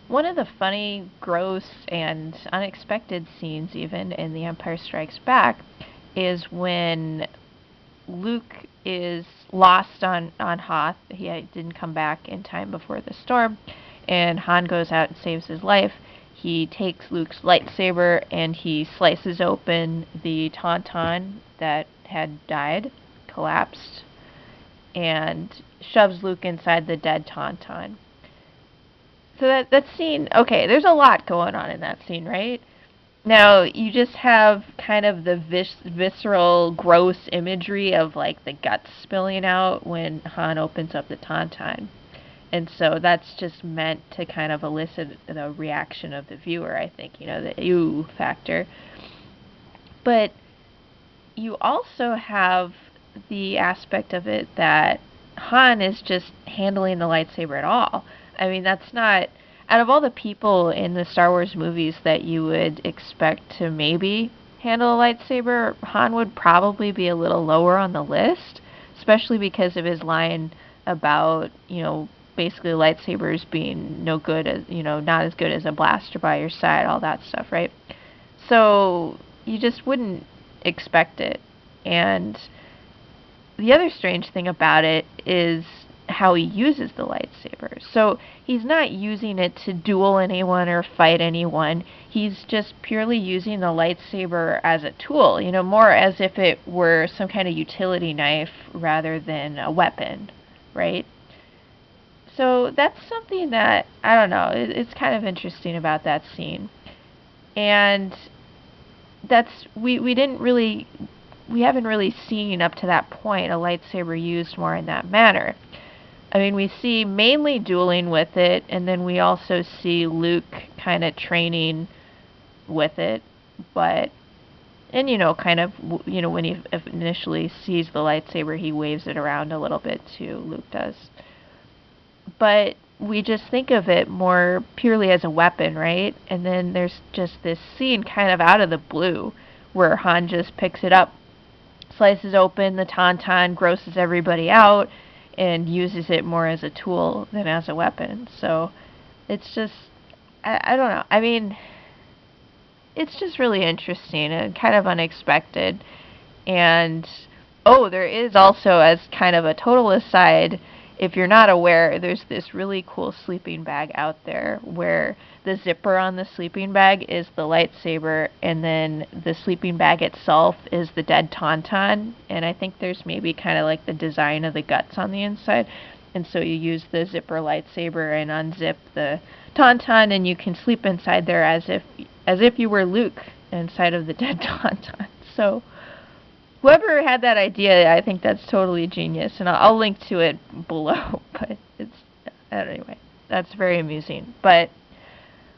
One of the funny, gross, and unexpected scenes, even in The Empire Strikes Back, is when Luke is lost on Hoth. He didn't come back in time before the storm, and Han goes out and saves his life. He takes Luke's lightsaber and he slices open the tauntaun that had died, collapsed, and shoves Luke inside the dead tauntaun. So that scene, okay, there's a lot going on in that scene, right? Now, you just have kind of the visceral, gross imagery of, like, the guts spilling out when Han opens up the tauntaun. And so that's just meant to kind of elicit the reaction of the viewer, I think, the ew factor. But you also have the aspect of it that Han is just handling the lightsaber at all. I mean, that's not... Out of all the people in the Star Wars movies that you would expect to maybe handle a lightsaber, Han would probably be a little lower on the list, especially because of his line about, basically lightsabers being no good as, not as good as a blaster by your side, all that stuff, right? So you just wouldn't expect it. And the other strange thing about it is how he uses the lightsaber. So he's not using it to duel anyone or fight anyone. He's just purely using the lightsaber as a tool, more as if it were some kind of utility knife rather than a weapon, right? So that's something that, I don't know, it's kind of interesting about that scene. And that's, we haven't really seen up to that point a lightsaber used more in that manner. I mean, we see mainly dueling with it, and then we also see Luke kind of training with it, but, and kind of, when he initially sees the lightsaber, he waves it around a little bit too, Luke does. But we just think of it more purely as a weapon, right? And then there's just this scene kind of out of the blue where Han just picks it up, slices open the tauntaun, grosses everybody out, and uses it more as a tool than as a weapon. So it's just, I don't know. I mean, it's just really interesting and kind of unexpected. And, there is also, as kind of a total aside, if you're not aware, there's this really cool sleeping bag out there where the zipper on the sleeping bag is the lightsaber, and then the sleeping bag itself is the dead tauntaun. And I think there's maybe kind of like the design of the guts on the inside. And so you use the zipper lightsaber and unzip the tauntaun, and you can sleep inside there as if you were Luke inside of the dead tauntaun. So whoever had that idea, I think that's totally genius, and I'll link to it below. But anyway, that's very amusing. But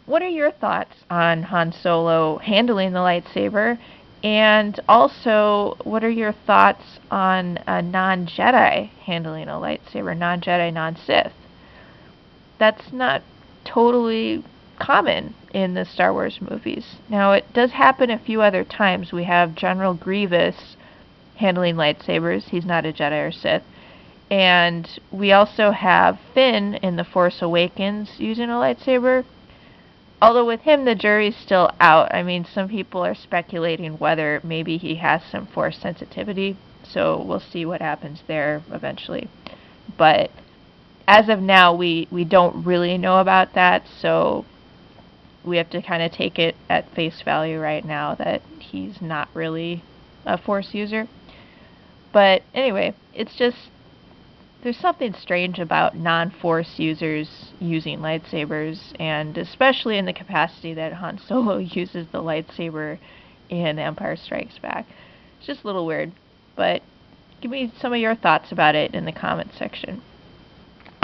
what are your thoughts on Han Solo handling the lightsaber? And also, what are your thoughts on a non-Jedi handling a lightsaber? Non-Jedi, non-Sith. That's not totally common in the Star Wars movies. Now, it does happen a few other times. We have General Grievous handling lightsabers. He's not a Jedi or Sith. And we also have Finn in The Force Awakens using a lightsaber. Although with him, the jury's still out. I mean, some people are speculating whether maybe he has some Force sensitivity. So we'll see what happens there eventually. But as of now, we don't really know about that. So we have to kind of take it at face value right now that he's not really a Force user. But anyway, it's just, there's something strange about non-Force users using lightsabers, and especially in the capacity that Han Solo uses the lightsaber in Empire Strikes Back. It's just a little weird, but give me some of your thoughts about it in the comments section.